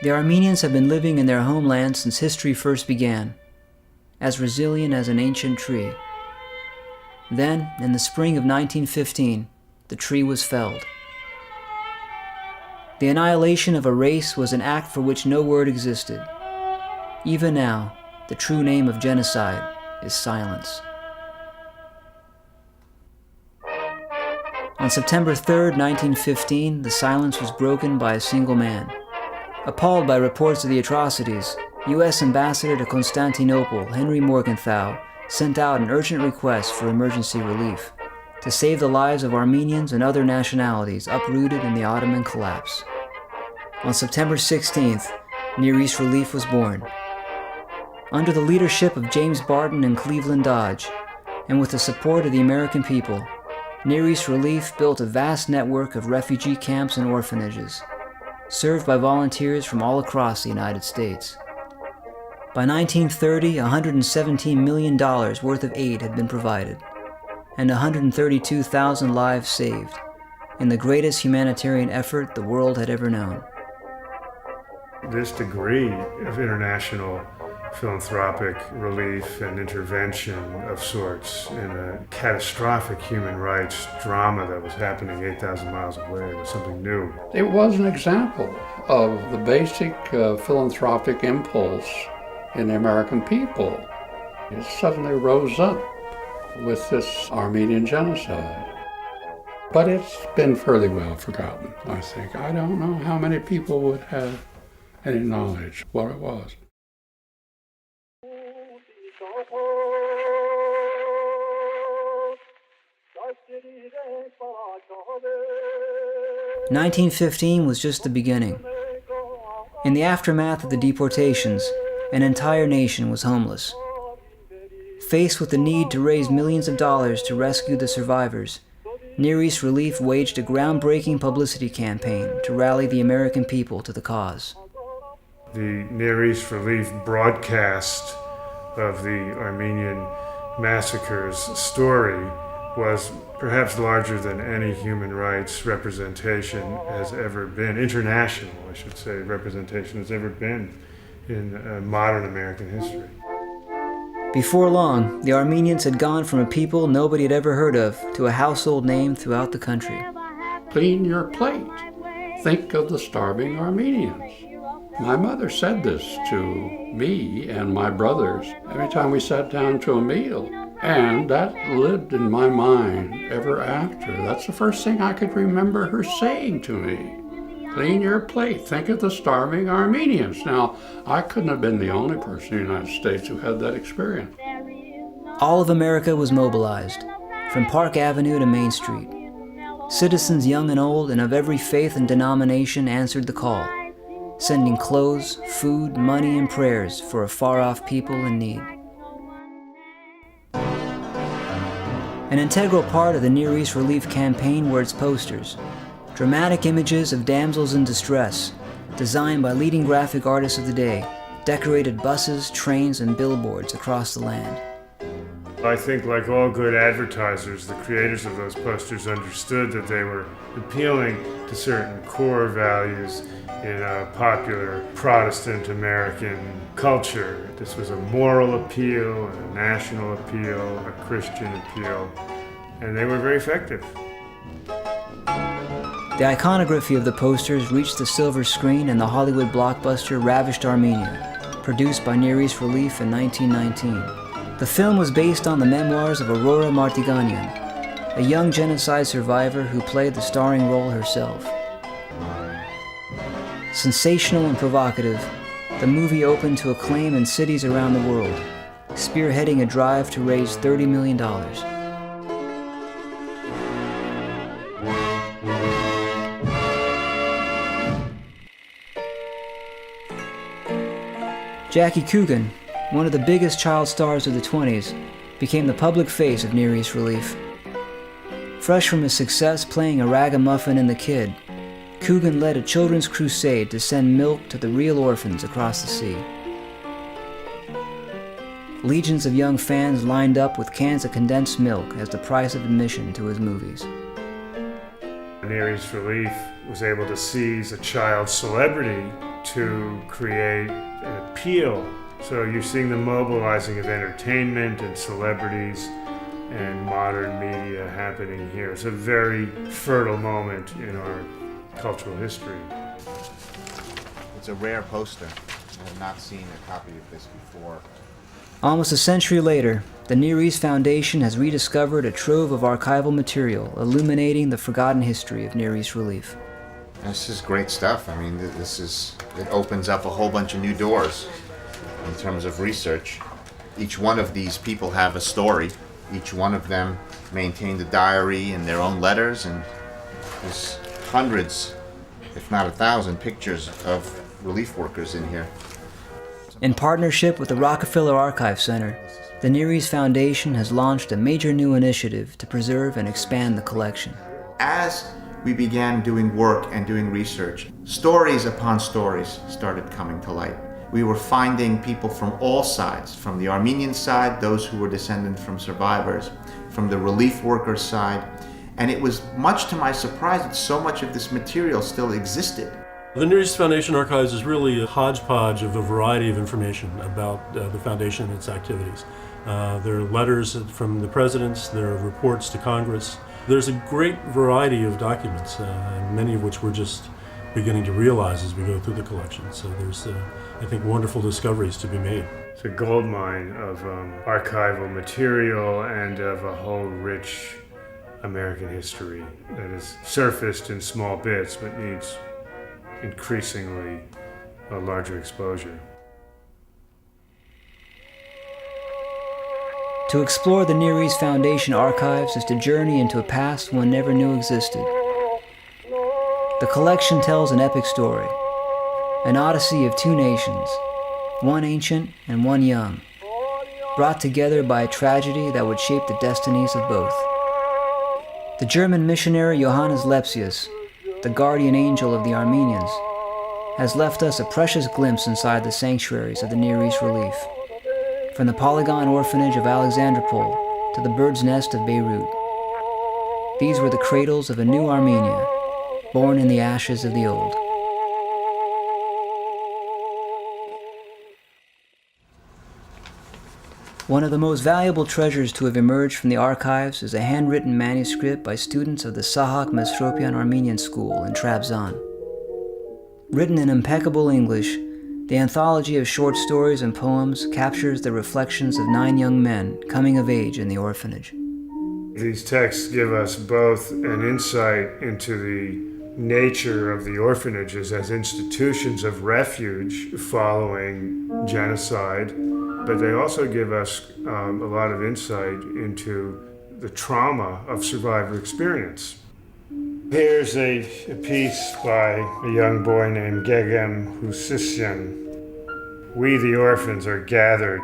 The Armenians have been living in their homeland since history first began, as resilient as an ancient tree. Then, in the spring of 1915, the tree was felled. The annihilation of a race was an act for which no word existed. Even now, the true name of genocide is silence. On September 3, 1915, the silence was broken by a single man. Appalled by reports of the atrocities, U.S. Ambassador to Constantinople, Henry Morgenthau, sent out an urgent request for emergency relief to save the lives of Armenians and other nationalities uprooted in the Ottoman collapse. On September 16th, Near East Relief was born. Under the leadership of James Barton and Cleveland Dodge, and with the support of the American people, Near East Relief built a vast network of refugee camps and orphanages, served by volunteers from all across the United States. By 1930, $117 million worth of aid had been provided, and 132,000 lives saved, in the greatest humanitarian effort the world had ever known. This degree of international philanthropic relief and intervention of sorts in a catastrophic human rights drama that was happening 8,000 miles away was something new. It was an example of the basic philanthropic impulse in the American people. It suddenly rose up with this Armenian genocide. But it's been fairly well forgotten, I think. I don't know how many people would have any knowledge what it was. "1915 was just the beginning. In the aftermath of the deportations, an entire nation was homeless. Faced with the need to raise millions of dollars to rescue the survivors, Near East Relief waged a groundbreaking publicity campaign to rally the American people to the cause. The Near East Relief broadcast of the Armenian massacres story was perhaps larger than any human rights representation has ever been, international, I should say, representation has ever been in modern American history. Before long, the Armenians had gone from a people nobody had ever heard of to a household name throughout the country. Clean your plate. Think of the starving Armenians. My mother said this to me and my brothers every time we sat down to a meal. And that lived in my mind ever after. That's the first thing I could remember her saying to me. Clean your plate. Think of the starving Armenians. Now, I couldn't have been the only person in the United States who had that experience. All of America was mobilized, from Park Avenue to Main Street. Citizens young and old and of every faith and denomination answered the call, sending clothes, food, money, and prayers for a far-off people in need. An integral part of the Near East Relief campaign were its posters, dramatic images of damsels in distress, designed by leading graphic artists of the day, decorated buses, trains, and billboards across the land. I think, like all good advertisers, the creators of those posters understood that they were appealing to certain core values in a popular Protestant American culture. This was a moral appeal, a national appeal, a Christian appeal, and they were very effective. The iconography of the posters reached the silver screen in the Hollywood blockbuster Ravished Armenia, produced by Near East Relief in 1919. The film was based on the memoirs of Aurora Martiganian, a young genocide survivor who played the starring role herself. Sensational and provocative, the movie opened to acclaim in cities around the world, spearheading a drive to raise $30 million. Jackie Coogan, one of the biggest child stars of the 20s, became the public face of Near East Relief. Fresh from his success playing a ragamuffin in The Kid, Coogan led a children's crusade to send milk to the real orphans across the sea. Legions of young fans lined up with cans of condensed milk as the price of admission to his movies. Near East Relief was able to seize a child celebrity to create an appeal. So you're seeing the mobilizing of entertainment and celebrities and modern media happening here. It's a very fertile moment in our cultural history. It's a rare poster. I have not seen a copy of this before. Almost a century later, the Near East Foundation has rediscovered a trove of archival material illuminating the forgotten history of Near East relief. This is great stuff. I mean, it opens up a whole bunch of new doors in terms of research. Each one of these people have a story. Each one of them maintained a diary and their own letters, and there's hundreds, if not 1,000, pictures of relief workers in here. In partnership with the Rockefeller Archive Center, the Near East Foundation has launched a major new initiative to preserve and expand the collection. As we began doing work and doing research, stories upon stories started coming to light. We were finding people from all sides, from the Armenian side, those who were descended from survivors, from the relief workers' side, and it was much to my surprise that so much of this material still existed. The Near East Foundation Archives is really a hodgepodge of a variety of information about the foundation and its activities. There are letters from the presidents, there are reports to Congress. There's a great variety of documents, many of which we're just beginning to realize as we go through the collection. So there's, I think, wonderful discoveries to be made. It's a goldmine of archival material and of a whole rich American history that is surfaced in small bits but needs increasingly a larger exposure. To explore the Near East Foundation archives is to journey into a past one never knew existed. The collection tells an epic story, an odyssey of two nations, one ancient and one young, brought together by a tragedy that would shape the destinies of both. The German missionary Johannes Lepsius, the guardian angel of the Armenians, has left us a precious glimpse inside the sanctuaries of the Near East Relief, from the Polygon Orphanage of Alexandropol to the Bird's Nest of Beirut. These were the cradles of a new Armenia, born in the ashes of the old. One of the most valuable treasures to have emerged from the archives is a handwritten manuscript by students of the Sahak Mestropian Armenian School in Trabzon. Written in impeccable English, the anthology of short stories and poems captures the reflections of 9 young men coming of age in the orphanage. These texts give us both an insight into the nature of the orphanages as institutions of refuge following genocide, but they also give us a lot of insight into the trauma of survivor experience. Here's a piece by a young boy named Gegem Husisyan. We, the orphans, are gathered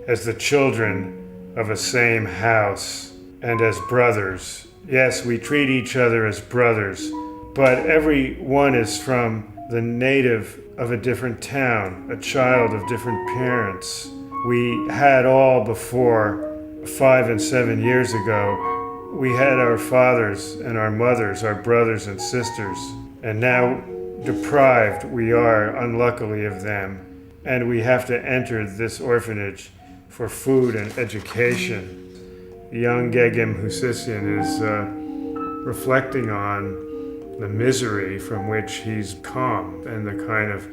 as the children of a same house and as brothers. Yes, we treat each other as brothers, but every one is from the native of a different town, a child of different parents. We had all before 5 and 7 years ago. We had our fathers and our mothers, our brothers and sisters, and now deprived we are unluckily of them, and we have to enter this orphanage for food and education. Young Gegem Husisyan is reflecting on the misery from which he's come and the kind of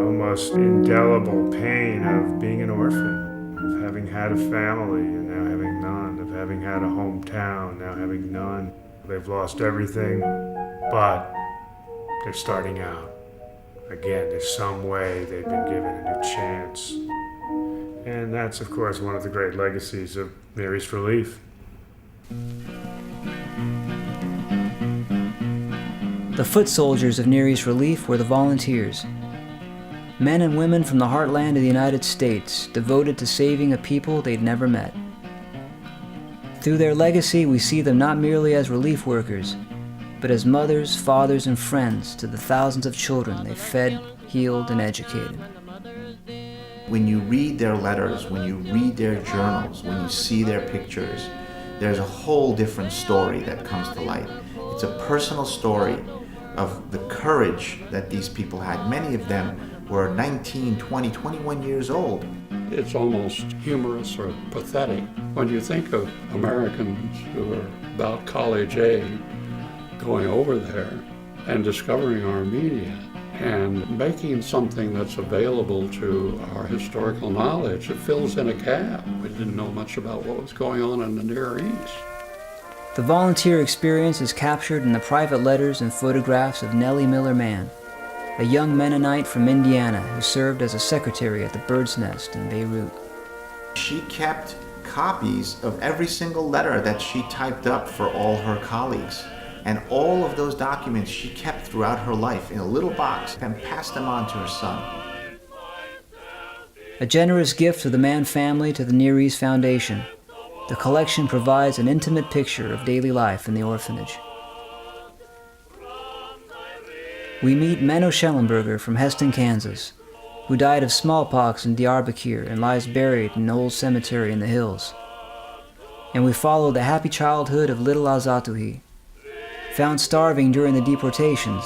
almost indelible pain of being an orphan, of having had a family and now having none, of having had a hometown, now having none. They've lost everything, but they're starting out. Again, there's some way they've been given a new chance. And that's, of course, one of the great legacies of Near East Relief. The foot soldiers of Near East Relief were the volunteers, men and women from the heartland of the United States, devoted to saving a people they'd never met. Through their legacy, we see them not merely as relief workers, but as mothers, fathers, and friends to the thousands of children they fed, healed, and educated. When you read their letters, when you read their journals, when you see their pictures, there's a whole different story that comes to light. It's a personal story of the courage that these people had. Many of them were 19, 20, 21 years old. It's almost humorous or pathetic when you think of Americans who are about college age going over there and discovering Armenia and making something that's available to our historical knowledge. It fills in a gap. We didn't know much about what was going on in the Near East. The volunteer experience is captured in the private letters and photographs of Nellie Miller Mann, a young Mennonite from Indiana who served as a secretary at the Bird's Nest in Beirut. She kept copies of every single letter that she typed up for all her colleagues. And all of those documents she kept throughout her life in a little box and passed them on to her son. A generous gift of the Mann family to the Near East Foundation, the collection provides an intimate picture of daily life in the orphanage. We meet Menno Schellenberger from Heston, Kansas, who died of smallpox in Diyarbakir and lies buried in an old cemetery in the hills. And we follow the happy childhood of little Azatuhi. Found starving during the deportations,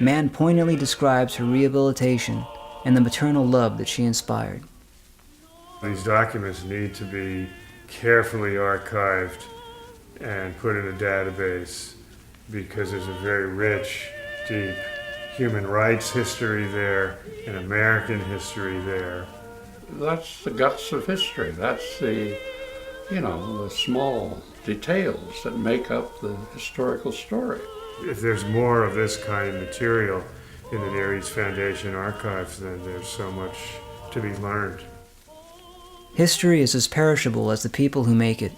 Mann poignantly describes her rehabilitation and the maternal love that she inspired. These documents need to be carefully archived and put in a database because there's a very rich, deep human rights history there, and American history there. That's the guts of history. That's the small details that make up the historical story. If there's more of this kind of material in the Near East Foundation archives, then there's so much to be learned. History is as perishable as the people who make it.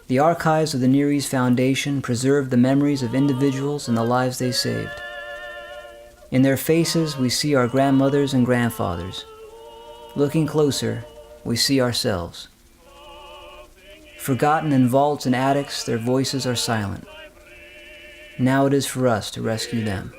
The archives of the Near East Foundation preserve the memories of individuals and the lives they saved. In their faces, we see our grandmothers and grandfathers. Looking closer, we see ourselves. Forgotten in vaults and attics, their voices are silent. Now it is for us to rescue them.